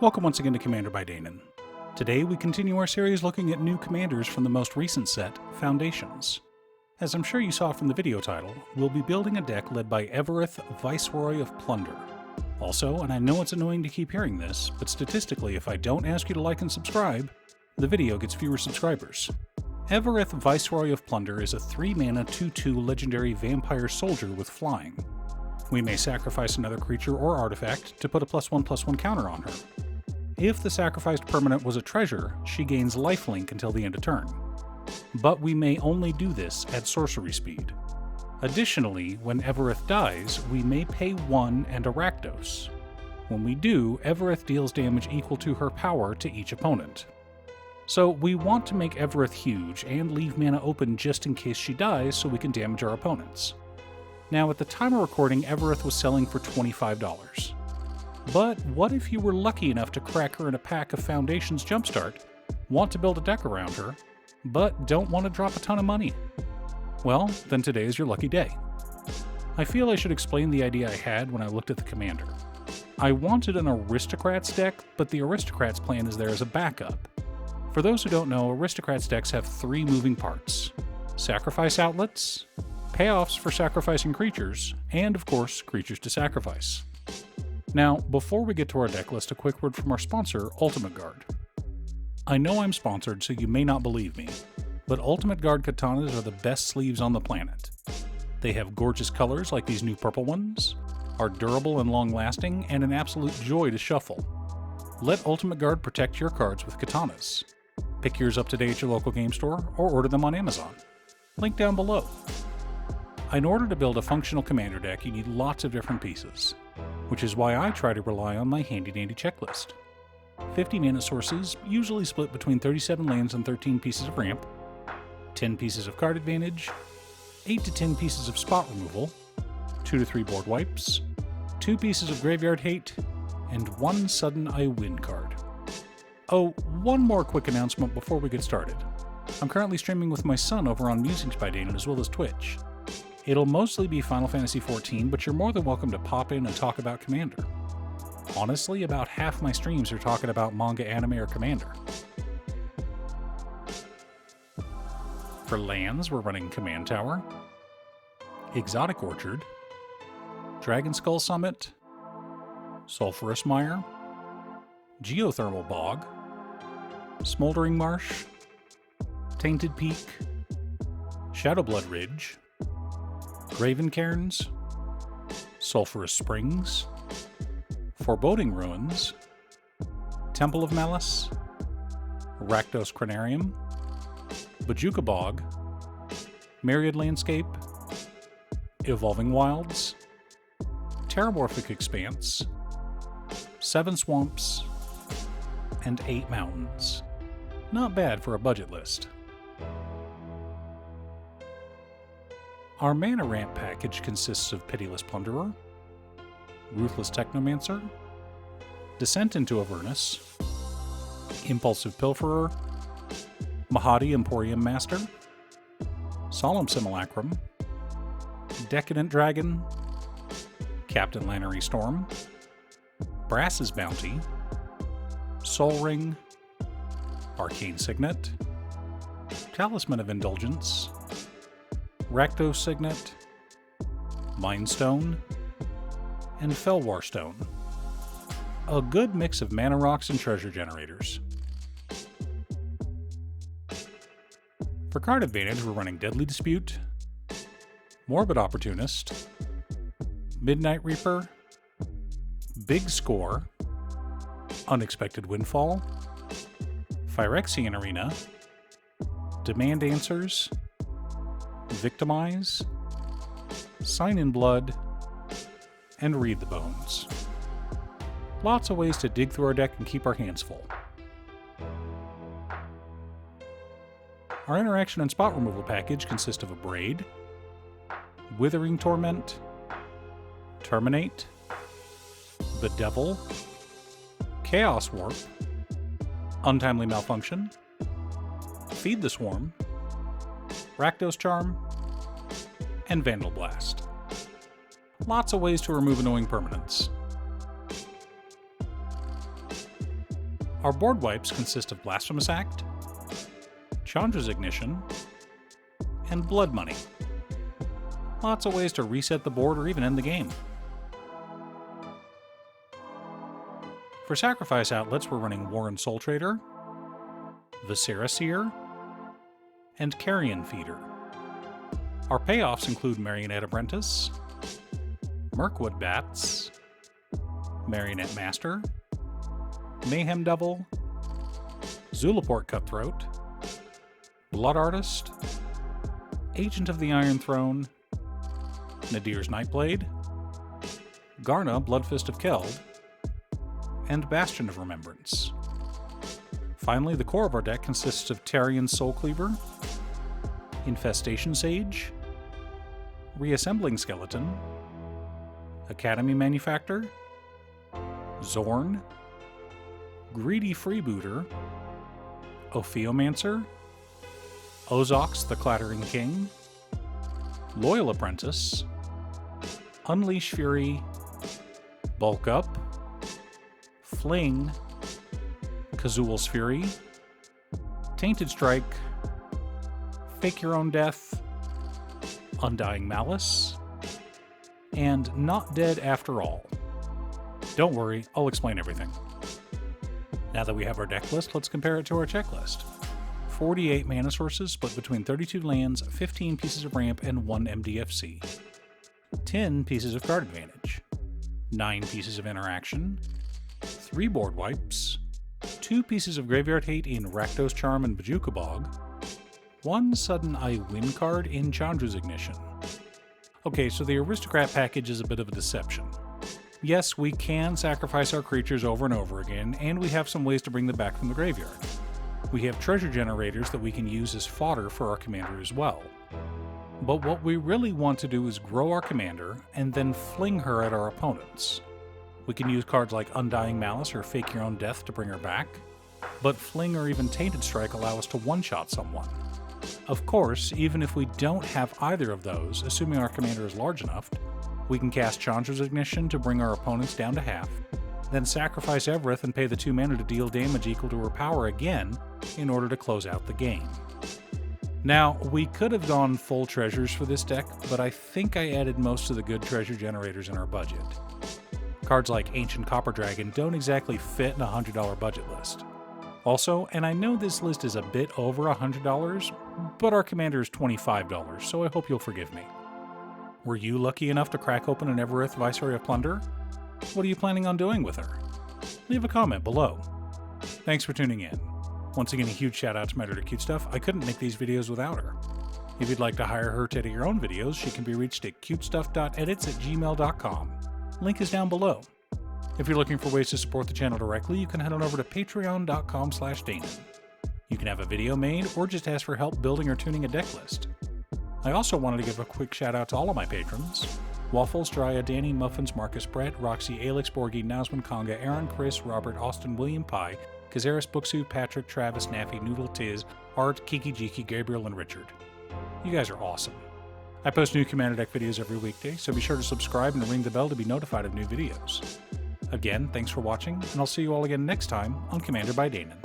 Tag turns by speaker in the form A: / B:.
A: Welcome once again to Commander by Danon. Today we continue our series looking at new commanders from the most recent set, Foundations. As I'm sure you saw from the video title, we'll be building a deck led by Evereth, Viceroy of Plunder. Also, and I know it's annoying to keep hearing this, but statistically if I don't ask you to like and subscribe, the video gets fewer subscribers. Evereth, Viceroy of Plunder is a 3-mana 2/2 legendary vampire soldier with flying. We may sacrifice another creature or artifact to put a +1/+1 counter on her. If the sacrificed permanent was a treasure, she gains lifelink until the end of turn. But we may only do this at sorcery speed. Additionally, when Evereth dies, we may pay 1 and a Rakdos. When we do, Evereth deals damage equal to her power to each opponent. So we want to make Evereth huge and leave mana open just in case she dies so we can damage our opponents. Now at the time of recording, Evereth was selling for $25. But what if you were lucky enough to crack her in a pack of Foundations Jumpstart, want to build a deck around her, but don't want to drop a ton of money? Well, then today is your lucky day. I feel I should explain the idea I had when I looked at the commander. I wanted an Aristocrats deck, but the Aristocrats plan is there as a backup. For those who don't know, Aristocrats decks have 3 moving parts: sacrifice outlets, payoffs for sacrificing creatures, and of course, creatures to sacrifice. Now, before we get to our deck list, a quick word from our sponsor, Ultimate Guard. I know I'm sponsored, so you may not believe me, but Ultimate Guard katanas are the best sleeves on the planet. They have gorgeous colors like these new purple ones, are durable and long-lasting, and an absolute joy to shuffle. Let Ultimate Guard protect your cards with katanas. Pick yours up today at your local game store, or order them on Amazon. Link down below. In order to build a functional commander deck, you need lots of different pieces, which is why I try to rely on my handy-dandy checklist. 50 mana sources, usually split between 37 lands and 13 pieces of ramp, 10 pieces of card advantage, 8 to 10 pieces of spot removal, 2 to 3 board wipes, 2 pieces of graveyard hate, and 1 sudden I win card. Oh, one more quick announcement before we get started. I'm currently streaming with my son over on Musings by Danon as well as Twitch. It'll mostly be Final Fantasy XIV, but you're more than welcome to pop in and talk about Commander. Honestly, about half my streams are talking about manga, anime, or Commander. For lands, we're running Command Tower, Exotic Orchard, Dragon Skull Summit, Sulphurous Mire, Geothermal Bog, Smoldering Marsh, Tainted Peak, Shadowblood Ridge, Graven Cairns, Sulphurous Springs, Foreboding Ruins, Temple of Malice, Rakdos Cranarium, Bajuka Bog, Myriad Landscape, Evolving Wilds, Terramorphic Expanse, 7 Swamps, and 8 Mountains. Not bad for a budget list. Our mana ramp package consists of Pitiless Plunderer, Ruthless Technomancer, Descent into Avernus, Impulsive Pilferer, Mahadi Emporium Master, Solemn Simulacrum, Decadent Dragon, Captain Lannery Storm, Brass's Bounty, Soul Ring, Arcane Signet, Talisman of Indulgence, Rakdos Signet, Mindstone, and Felwar Stone. A good mix of mana rocks and treasure generators. For card advantage, we're running Deadly Dispute, Morbid Opportunist, Midnight Reaper, Big Score, Unexpected Windfall, Phyrexian Arena, Demand Answers, Victimize, Sign in Blood, and Read the Bones. Lots of ways to dig through our deck and keep our hands full. Our interaction and spot removal package consists of a Braid, Withering Torment, Terminate, Bedevil, Chaos Warp, Untimely Malfunction, Feed the Swarm, Rakdos Charm, and Vandal Blast. Lots of ways to remove annoying permanents. Our board wipes consist of Blasphemous Act, Chandra's Ignition, and Blood Money. Lots of ways to reset the board or even end the game. For sacrifice outlets, we're running Warren Soul Trader, Viceroy Seer, and Carrion Feeder. Our payoffs include Marionette Apprentice, Mirkwood Bats, Marionette Master, Mayhem Devil, Zulaport Cutthroat, Blood Artist, Agent of the Iron Throne, Nadir's Nightblade, Garna Bloodfist of Keld, and Bastion of Remembrance. Finally, the core of our deck consists of Tarion Soul Cleaver, Infestation Sage, Reassembling Skeleton, Academy Manufactor, Zorn, Greedy Freebooter, Ophiomancer, Ozox the Clattering King, Loyal Apprentice, Unleash Fury, Bulk Up, Fling, Kazul's Fury, Tainted Strike, Fake Your Own Death, Undying Malice, and Not Dead After All. Don't worry, I'll explain everything. Now that we have our deck list, let's compare it to our checklist. 48 mana sources split between 32 lands, 15 pieces of ramp, and 1 MDFC. 10 pieces of card advantage. 9 pieces of interaction. 3 board wipes. 2 pieces of graveyard hate in Rakdos Charm and Bajuka Bog. 1 sudden I win card in Chandra's Ignition. Okay, so the Aristocrat package is a bit of a deception. Yes, we can sacrifice our creatures over and over again, and we have some ways to bring them back from the graveyard. We have treasure generators that we can use as fodder for our commander as well. But what we really want to do is grow our commander, and then fling her at our opponents. We can use cards like Undying Malice or Fake Your Own Death to bring her back, but Fling or even Tainted Strike allow us to one-shot someone. Of course, even if we don't have either of those, assuming our commander is large enough, we can cast Chandra's Ignition to bring our opponents down to half, then sacrifice Evereth and pay the 2 mana to deal damage equal to her power again in order to close out the game. Now, we could have gone full treasures for this deck, but I think I added most of the good treasure generators in our budget. Cards like Ancient Copper Dragon don't exactly fit in a $100 budget list. Also, and I know this list is a bit over $100, but our commander is $25, so I hope you'll forgive me. Were you lucky enough to crack open an Evereth Viceroy of Plunder? What are you planning on doing with her? Leave a comment below. Thanks for tuning in. Once again, a huge shout out to my editor Cutestuff. I couldn't make these videos without her. If you'd like to hire her to edit your own videos, she can be reached at cutestuff.edits@gmail.com. Link is down below. If you're looking for ways to support the channel directly, you can head on over to patreon.com/Danon. You can have a video made or just ask for help building or tuning a deck list. I also wanted to give a quick shout out to all of my patrons: Waffles, Drya, Danny, Muffins, Marcus, Brett, Roxy, Alex, Borgie, Nazwin, Conga, Aaron, Chris, Robert, Austin, William Pye, Kazaris, Booksu, Patrick, Travis, Naffy, Noodle, Tiz, Art, Kiki, Jiki, Gabriel, and Richard. You guys are awesome. I post new Commander Deck videos every weekday, so be sure to subscribe and ring the bell to be notified of new videos. Again, thanks for watching, and I'll see you all again next time on Commander by Danon.